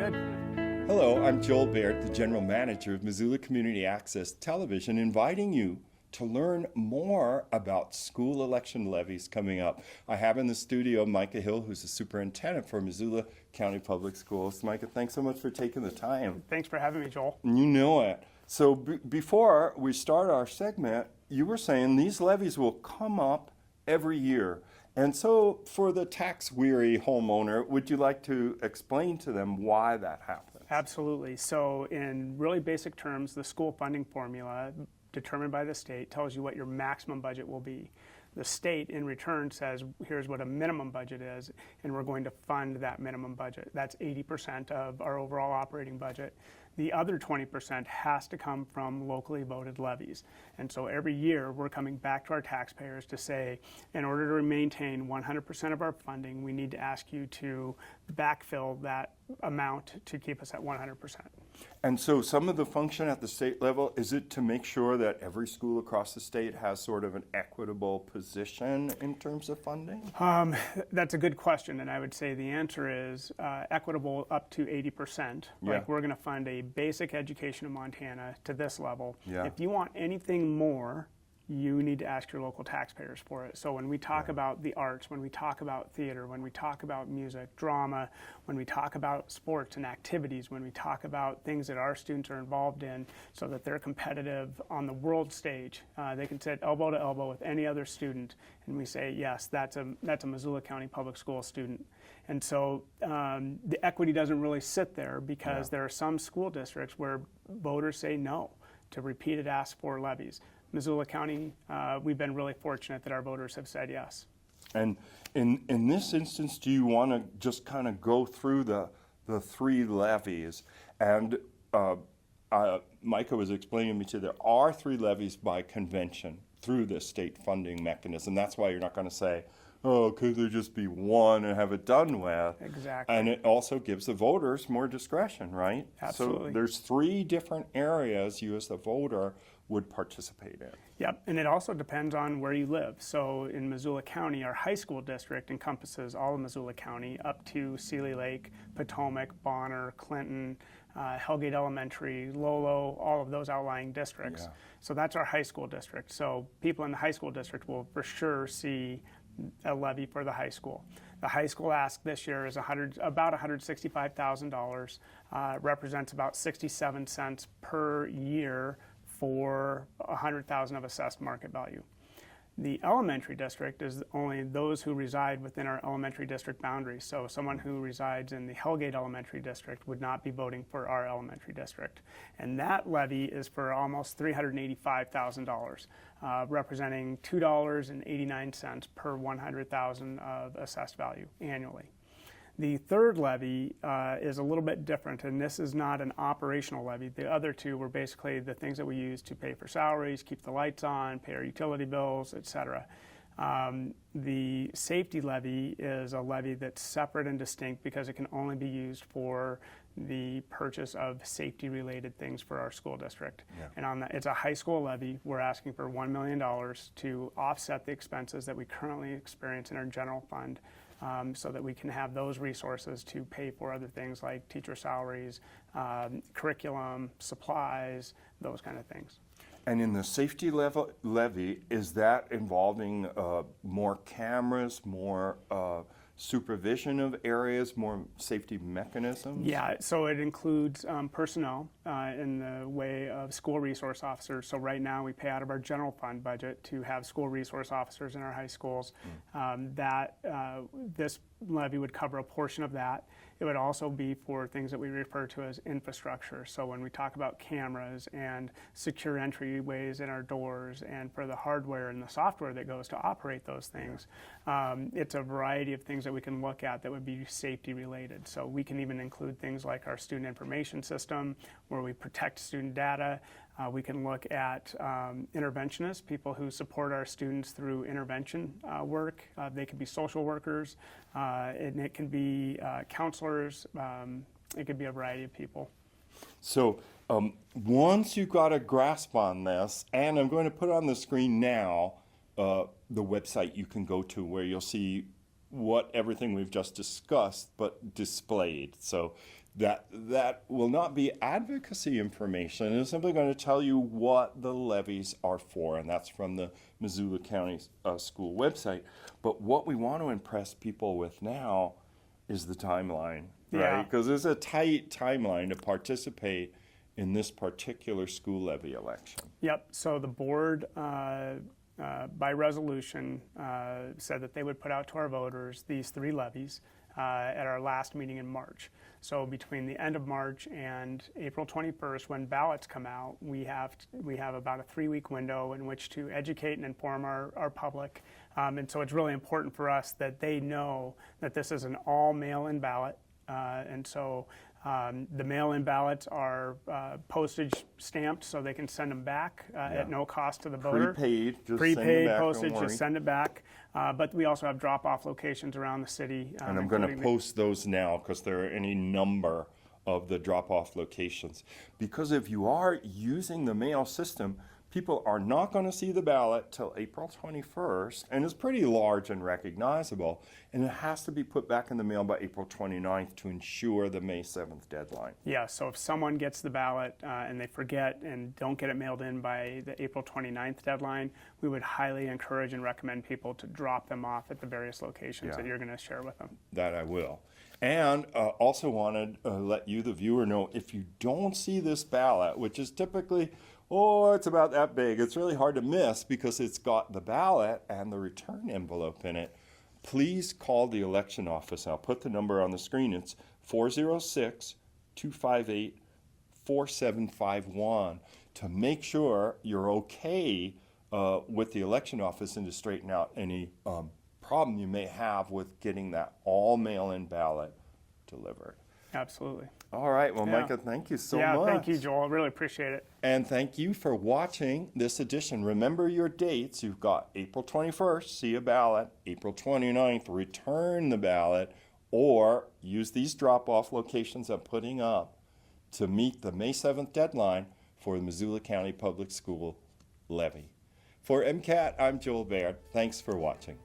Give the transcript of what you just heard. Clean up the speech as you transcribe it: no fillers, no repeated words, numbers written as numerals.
Good. Hello, I'm Joel Baird, the General Manager of Missoula Community Access Television, inviting you to learn more about school election levies coming up. I have in the studio Micah Hill, who's the superintendent for Missoula County Public Schools. Micah, thanks so much for taking the time. Thanks for having me, Joel. You know it. So before we start our segment, you were saying these levies will come up every year. And so for the tax-weary homeowner, would you like to explain to them why that happens? Absolutely. So in really basic terms, the school funding formula determined by the state tells you what your maximum budget will be. The state in return says, here's what a minimum budget is, and we're going to fund that minimum budget. That's 80% of our overall operating budget. The other 20% has to come from locally voted levies. And so every year we're coming back to our taxpayers to say, in order to maintain 100% of our funding, we need to ask you to backfill that amount to keep us at 100%. And so some of the function at the state level, is it to make sure that every school across the state has sort of an equitable position in terms of funding? That's a good question, and I would say the answer is equitable up to 80%. Yeah. Like, we're going to fund a basic education in Montana to this level. Yeah. If you want anything more, you need to ask your local taxpayers for it. So when we talk about the arts, when we talk about theater, when we talk about music, drama, when we talk about sports and activities, when we talk about things that our students are involved in so that they're competitive on the world stage, they can sit elbow to elbow with any other student, and we say, yes, that's a Missoula County Public School student. And so the equity doesn't really sit there because there are some school districts where voters say no to repeated ask for levies. Missoula County, we've been really fortunate that our voters have said yes. And in this instance, do you want to just kind of go through the three levies? And Micah was explaining to me there are three levies by convention through the state funding mechanism. That's why you're not going to say, oh, could there just be one and have it done with? Exactly. And it also gives the voters more discretion, right? Absolutely. So there's three different areas you as the voter would participate in. Yep, and it also depends on where you live. So in Missoula County, our high school district encompasses all of Missoula County up to Seeley Lake, Potomac, Bonner, Clinton, Hellgate Elementary, Lolo, all of those outlying districts. Yeah. So that's our high school district. So people in the high school district will for sure see a levy for the high school. The high school ask this year is about $165,000, represents about 67 cents per year for 100,000 of assessed market value. The elementary district is only those who reside within our elementary district boundaries. So someone who resides in the Hellgate Elementary District would not be voting for our elementary district. And that levy is for almost $385,000, representing $2.89 per 100,000 of assessed value annually. The third levy is a little bit different, and this is not an operational levy. The other two were basically the things that we use to pay for salaries, keep the lights on, pay our utility bills, etc. The safety levy is a levy that's separate and distinct because it can only be used for the purchase of safety-related things for our school district. Yeah. And on that, it's a high school levy. We're asking for $1 million to offset the expenses that we currently experience in our general fund, so that we can have those resources to pay for other things like teacher salaries, curriculum, supplies, those kind of things. And in the safety levy, is that involving more cameras, more supervision of areas, more safety mechanisms? Yeah, so it includes personnel in the way of school resource officers. So right now we pay out of our general fund budget to have school resource officers in our high schools. This levy would cover a portion of that. It would also be for things that we refer to as infrastructure. So when we talk about cameras and secure entryways in our doors, and for the hardware and the software that goes to operate those things, it's a variety of things that we can look at that would be safety related. So we can even include things like our student information system, where we protect student data. We can look at interventionists, people who support our students through intervention work. They could be social workers, and it can be counselors. It could be a variety of people. So once you've got a grasp on this, and I'm going to put on the screen now the website you can go to where you'll see what everything we've just discussed but displayed. So that will not be advocacy information. It's simply going to tell you what the levies are for, and that's from the Missoula County School website. But what we want to impress people with now is the timeline, Yeah. right? Because there's a tight timeline to participate in this particular school levy election. Yep. So the board, by resolution, said that they would put out to our voters these 3 levies at our last meeting in March. So between the end of March and April 21st, when ballots come out, we have about a 3-week window in which to educate and inform our public. And so it's really important for us that they know that this is an all mail-in ballot. And so the mail-in ballots are postage stamped, so they can send them back at no cost to the voter. Prepaid, just send it Prepaid back, don't postage, worry. just send it back. But we also have drop-off locations around the city. And I'm going to including post those now because there are any number of the drop-off locations. Because if you are using the mail system, people are not going to see the ballot till April 21st, and it's pretty large and recognizable, and it has to be put back in the mail by April 29th to ensure the May 7th deadline. Yeah, so if someone gets the ballot and they forget and don't get it mailed in by the April 29th deadline, we would highly encourage and recommend people to drop them off at the various locations that you're going to share with them. That I will. And also wanted to let you, the viewer, know if you don't see this ballot, which is typically, it's about that big. It's really hard to miss because it's got the ballot and the return envelope in it. Please call the election office. I'll put the number on the screen. It's 406-258-4751 to make sure you're okay with the election office and to straighten out any problem you may have with getting that all mail-in ballot delivered. Absolutely. All right. Well, Yeah. Micah, thank you so Yeah, much. thank you, Joel. Really appreciate it. And thank you for watching this edition. Remember your dates. You've got April 21st, see a ballot. April 29th, return the ballot. Or use these drop-off locations I'm putting up to meet the May 7th deadline for the Missoula County Public School levy. For MCAT, I'm Joel Baird. Thanks for watching.